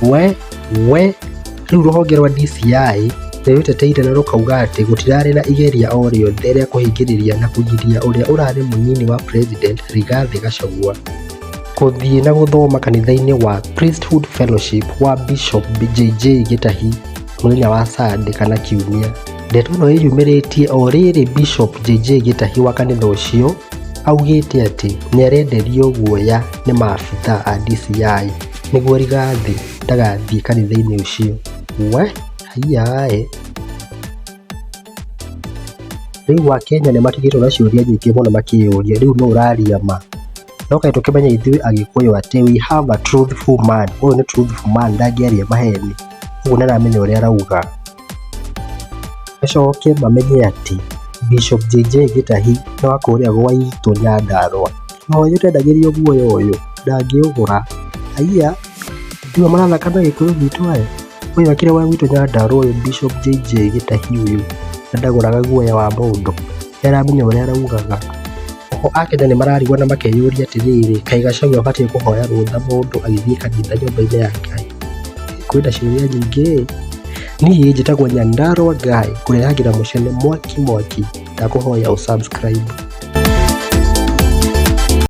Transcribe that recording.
we rĩu rũhonge rwa DCI nĩrũteteire na rũkauga atĩ gũtirarĩ na igeria o rĩothe rĩa kũhingĩrĩria na kũgiria ũrĩa ũrarĩ mũnini wa president Rigathi Gachagua gũthiĩ na gũthoma kanitha-inĩ wa Priesthood Fellowship wa Bishop JJ Gitahi mũthenya wa Sunday kana Kiumia. Ndeto ĩno yumĩrĩtie o rĩrĩ Bishop JJ Gitahi wa kanitha ũcio augĩte atĩ nĩarenderio guoya nĩ maabitha a DCI nĩguo Rigathi ndagathiĩ kanitha-inĩ ũcio. Haiya rĩu Akenya nĩmatigĩtwo na ciũria nyingĩ mũno makĩyũria rĩu no ũraria ma. No kaĩ tũkĩmenya ithuĩ Agĩkũyũ atĩ we have a truthful man. Ũyũ nĩ truthful man, ndangĩaria maheni. Ũguo nĩaramenya ũrĩa arauga. Macoke mamenye atĩ Bishop JJ Gitahi nĩ wa kũrĩa gwa itũ Nyandarũa. No ũyũ ũtendagĩrio guoya ũyũ ndangĩũgũra. Haiya ndiwa marathaka na Gĩkũyũ gitũ aya. Ũyũ akĩrĩ wa gwitũ Nyandarũa ũyũ Bishop JJ Gitahi ũyũ ndagũraga guoya wa mũndũ. Nĩaramenya ũrĩa araugaga. Oho Akenya nĩmararigwo na makeyũria atĩrĩrĩ, kaĩ Gachagua abatiĩ kũhoya rũtha mũndũ agĩthiĩ kanitha nyũmba-inĩ ya Ngai? Kwĩna ciũria nyingĩ. Niĩ njĩtagwo Nyandarũa Guy, kũrehagĩra mũcene mwaki ndakũhoya ũsubscribe.